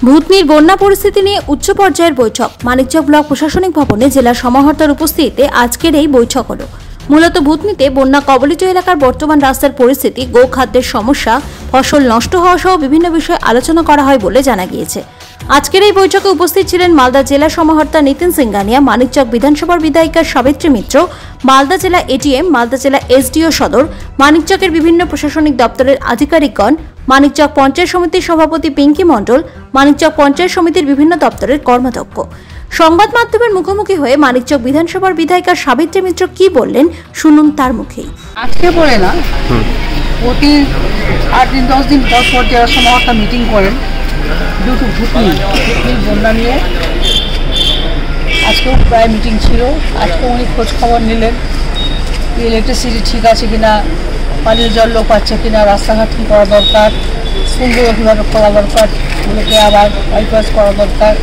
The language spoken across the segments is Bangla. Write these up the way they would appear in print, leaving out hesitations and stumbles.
ভূতনির বন্যা পরিস্থিতি নিয়ে উচ্চ পর্যায়ের বৈঠক মানিকচক ব্লক প্রশাসনিক ভবনে জেলা সমাহর্তার উপস্থিতিতে আজকের এই বৈঠক হলো। মূলত ভূতনিতে বন্যা কবলিত এলাকার বর্তমান রাস্তার পরিস্থিতি, গোখাদ্যের সমস্যা, ফসল নষ্ট হওয়া সহ বিভিন্ন বিষয়ে আলোচনা করা হয় বলে জানা গিয়েছে। আজকের এই বৈঠকে উপস্থিত ছিলেন মালদা জেলা সমাহর্তা নিতিন সিংহানিয়া, মানিকচক বিধানসভার বিধায়িকা সাবিত্রী মিত্র, মালদা জেলা এটিএম, মালদা জেলা এসডিও সদর, মানিকচকের বিভিন্ন প্রশাসনিক দপ্তরের আধিকারিকগণ, মানিকচক পঞ্চায়েত সমিতির সভাপতি পিঙ্কি মণ্ডল, মানিকচক পঞ্চায়েত সমিতির বিভিন্ন দপ্তরের কর্মাধ্যক্ষ। সংবাদ মাধ্যমের মুখোমুখি হয়ে মানিকচক বিধানসভার বিধায়িকা সাবিত্রী মিত্র কি বললেন শুনুন তার মুখেই। আজকে বলে না, প্রতি 8 দিন 10 দিন পর পর জেলা সমাহর্তা মিটিং করেন দুটো ভূতনি বন্যা নিয়ে। আজকেও প্রায় মিটিং ছিল। আজকেও উনি খোঁজ খবর নিলেন, ইলেকট্রিসিটি ঠিক আছে কিনা, পানীয় জল লোক পাচ্ছে কিনা, রাস্তাঘাট কী করা দরকার, স্কুলগুলো কীভাবে খোলা দরকার, এগুলোকে আবার বাইপাস করা দরকার,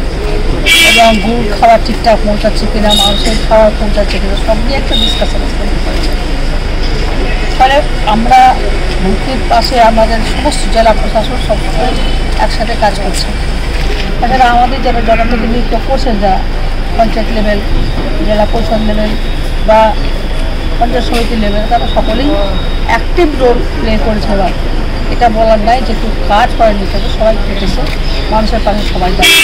এবং গুড় খাবার ঠিকঠাক পৌঁছাচ্ছে কিনা, মানুষের খাবার পৌঁছাচ্ছে কিনা, সব নিয়ে একটা ডিসকাশন করেছে। ফলে আমরা ভূতনির পাশে আমাদের সমস্ত জেলা প্রশাসন সবসময় একসাথে কাজ করছে। তাছাড়া আমাদের যারা জেলা থেকে নিয়োগ করছেন, যারা পঞ্চায়েত লেভেল, জেলা পরিষদ লেভেল বা পঞ্চায়েত সমিতি লেভেল, তারা সকলেই অ্যাক্টিভ রোল প্লে করেছে। এবার এটা বলার নাই যে একটু কাজ করেনি, তবে সবাই কেটেছে, মানুষের পাশে সবাই যাচ্ছে।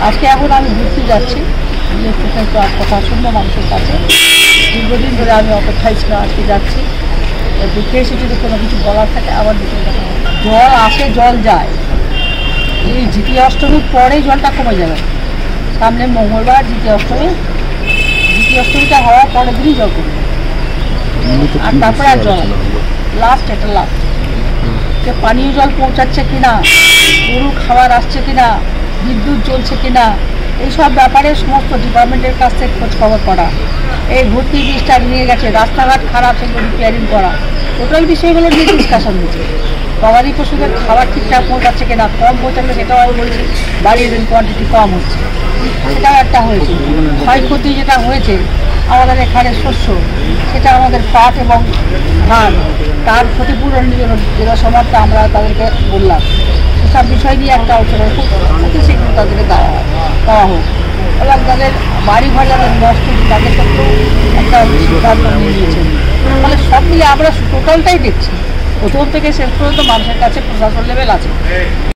আজকে এখন আমি ঘুরতে যাচ্ছি, একটু কথা শুনবো মানুষের কাছে। দীর্ঘদিন ধরে আমি অপেক্ষায় ছিলাম, আজকে যাচ্ছি, দেখে এসে যদি কোনো কিছু বলার থাকে আবার দেখে দেখা হবে। জল আসে জল যায়, এই দ্বিতীয় অষ্টমীর পরেই জলটা কমে যাবে। সামনে মঙ্গলবার দ্বিতীয় অষ্টমীটা হওয়ার পরের দিনই জল কমবে, আর তারপরে আর জল লাস্ট, এটা লাস্ট। যে পানীয় জল পৌঁছাচ্ছে কিনা, গরুর খাবার আসছে কিনা, বিদ্যুৎ জ্বলছে কিনা, এইসব ব্যাপারে সমস্ত ডিপার্টমেন্টের কাছ থেকে খোঁজ খবর করা। এই ভর্তি জিনিসটা নিয়ে গেছে, রাস্তাঘাট খারাপ, সেগুলো রিপেয়ারিং করা, টোটাল বিষয়গুলো নিয়ে ডিসকাশন হয়েছে। গবাদি পশুদের খাবার ঠিকঠাক পৌঁছাচ্ছে কিনা, কম পৌঁছালে সেটাও আমি বলছি বাড়িয়ে দিন, কোয়ান্টিটি কম হচ্ছে, সেটাও একটা হয়েছে। ক্ষয়ক্ষতি যেটা হয়েছে আমাদের এখানে শস্য, সেটা আমাদের পাট এবং ধান, তার ক্ষতিপূরণের জন্য জেলা সমাজটা আমরা তাদেরকে বললাম, সেসব বিষয় নিয়ে একটা আলোচনা খুব অতি শীঘ্র তাদেরকে দেওয়া হোক। এবং তাদের বাড়িঘর যাদের নষ্ট, তাদের ক্ষেত্রেও একটা সিদ্ধান্ত নিয়ে নিয়েছেন। ফলে সব মিলে আমরা টোটালটাই দেখছি, প্রথম থেকে শেষ পর্যন্ত মানুষের কাছে প্রশাসন লেভেল আছে।